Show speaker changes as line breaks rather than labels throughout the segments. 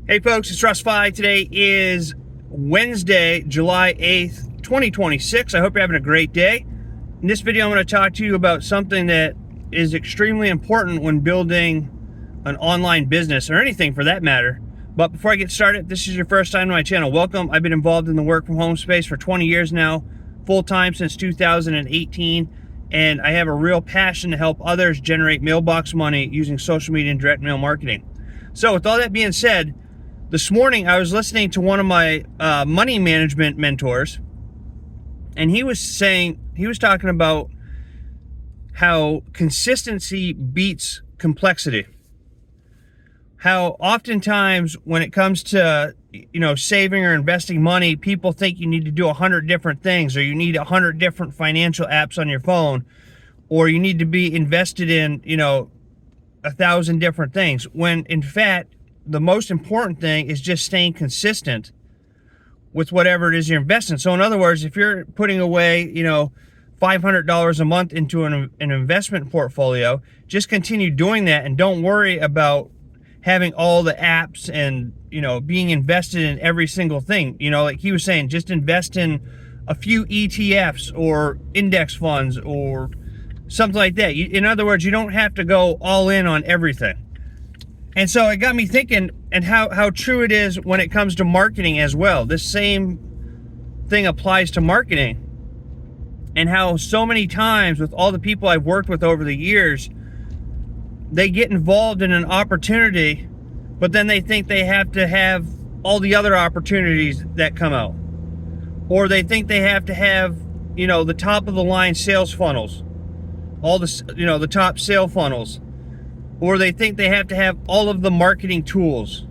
Hey folks, it's Russ. Today is Wednesday, July 8th, 2026. I hope you're having a great day. In this video, I'm going to talk to you about something that is extremely important when building an online business, or anything for that matter. But before I get started, this is your first time to my channel, welcome. I've been involved in the work from home space for 20 years now, full-time since 2018, and I have a real passion to help others generate mailbox money using social media and direct mail marketing. So with all that being said, this morning I was listening to one of my money management mentors, and he was talking about how consistency beats complexity. How oftentimes when it comes to, saving or investing money, people think you need to do 100 different things, or you need 100 different financial apps on your phone, or you need to be invested in, 1,000 different things, when in fact, the most important thing is just staying consistent with whatever it is you're investing. So in other words, if you're putting away, $500 a month into an investment portfolio, just continue doing that and don't worry about having all the apps and, being invested in every single thing. Like he was saying, just invest in a few ETFs or index funds or something like that. In other words, you don't have to go all in on everything. And so it got me thinking, and how true it is when it comes to marketing as well. This same thing applies to marketing, and how so many times with all the people I've worked with over the years, they get involved in an opportunity, but then they think they have to have all the other opportunities that come out. Or they think they have to have, the top of the line sales funnels, all the, the top sale funnels. Or they think they have to have all of the marketing tools.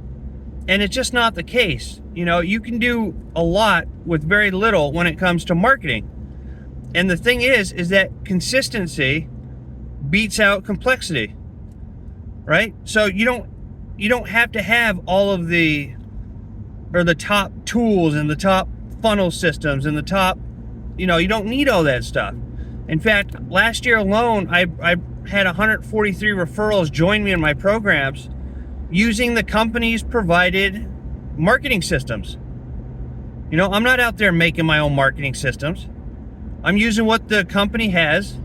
And it's just not the case. You can do a lot with very little when it comes to marketing. And the thing is that consistency beats out complexity, right? So you don't have to have all of the top tools and the top funnel systems and the top, you don't need all that stuff. In fact, last year alone, I had 143 referrals join me in my programs using the company's provided marketing systems. I'm not out there making my own marketing systems. I'm using what the company has.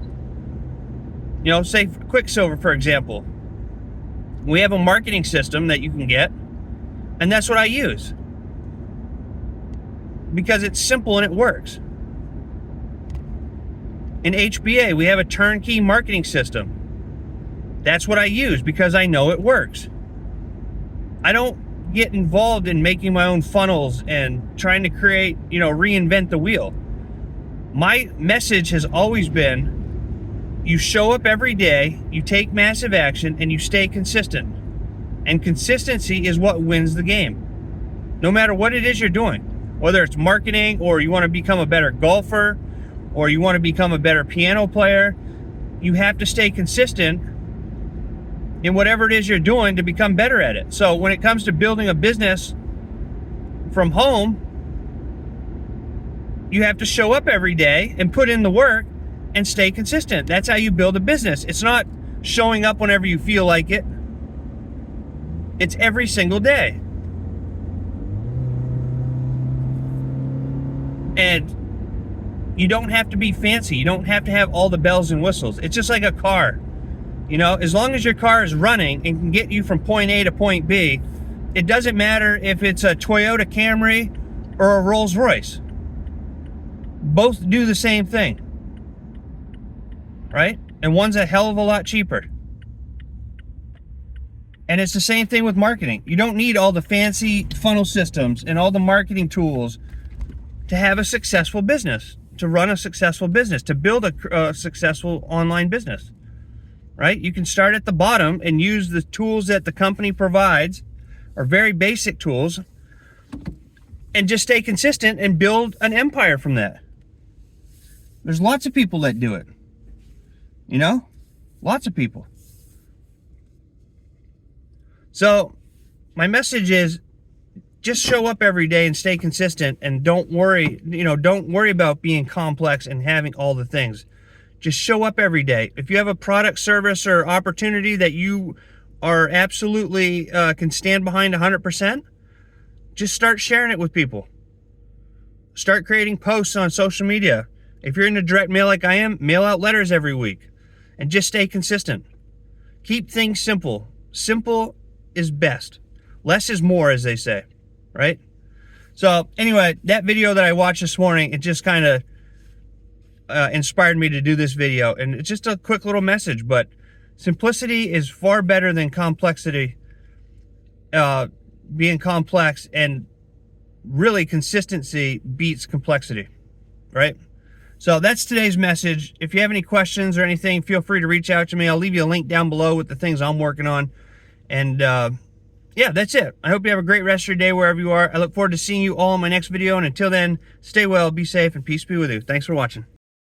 Say Quicksilver, for example. We have a marketing system that you can get, and that's what I use because it's simple and it works. In HBA, we have a turnkey marketing system. That's what I use because I know it works. I don't get involved in making my own funnels and trying to create, reinvent the wheel. My message has always been, you show up every day, you take massive action, and you stay consistent. And consistency is what wins the game. No matter what it is you're doing, whether it's marketing, or you want to become a better golfer, or you want to become a better piano player, you have to stay consistent in whatever it is you're doing to become better at it. So when it comes to building a business from home, you have to show up every day and put in the work and stay consistent. That's how you build a business. It's not showing up whenever you feel like it. It's every single day. And you don't have to be fancy. You don't have to have all the bells and whistles. It's just like a car. As long as your car is running and can get you from point A to point B, it doesn't matter if it's a Toyota Camry or a Rolls Royce. Both do the same thing, right? And one's a hell of a lot cheaper. And it's the same thing with marketing. You don't need all the fancy funnel systems and all the marketing tools to have a successful business, to run a successful business, to build a successful online business, right? You can start at the bottom and use the tools that the company provides, or very basic tools, and just stay consistent and build an empire from that. There's lots of people that do it, lots of people. So my message is, just show up every day and stay consistent, and don't worry about being complex and having all the things. Just show up every day. If you have a product, service, or opportunity that you are absolutely can stand behind 100%, just start sharing it with people. Start creating posts on social media. If you're into direct mail like I am, mail out letters every week and just stay consistent. Keep things simple. Simple is best. Less is more, as they say, right? So anyway, that video that I watched this morning, it just kind of inspired me to do this video. And it's just a quick little message, but simplicity is far better than complexity, being complex, and really consistency beats complexity, right? So that's today's message. If you have any questions or anything, feel free to reach out to me. I'll leave you a link down below with the things I'm working on. And yeah, that's it. I hope you have a great rest of your day wherever you are. I look forward to seeing you all in my next video. And until then, stay well, be safe, and peace be with you. Thanks for watching.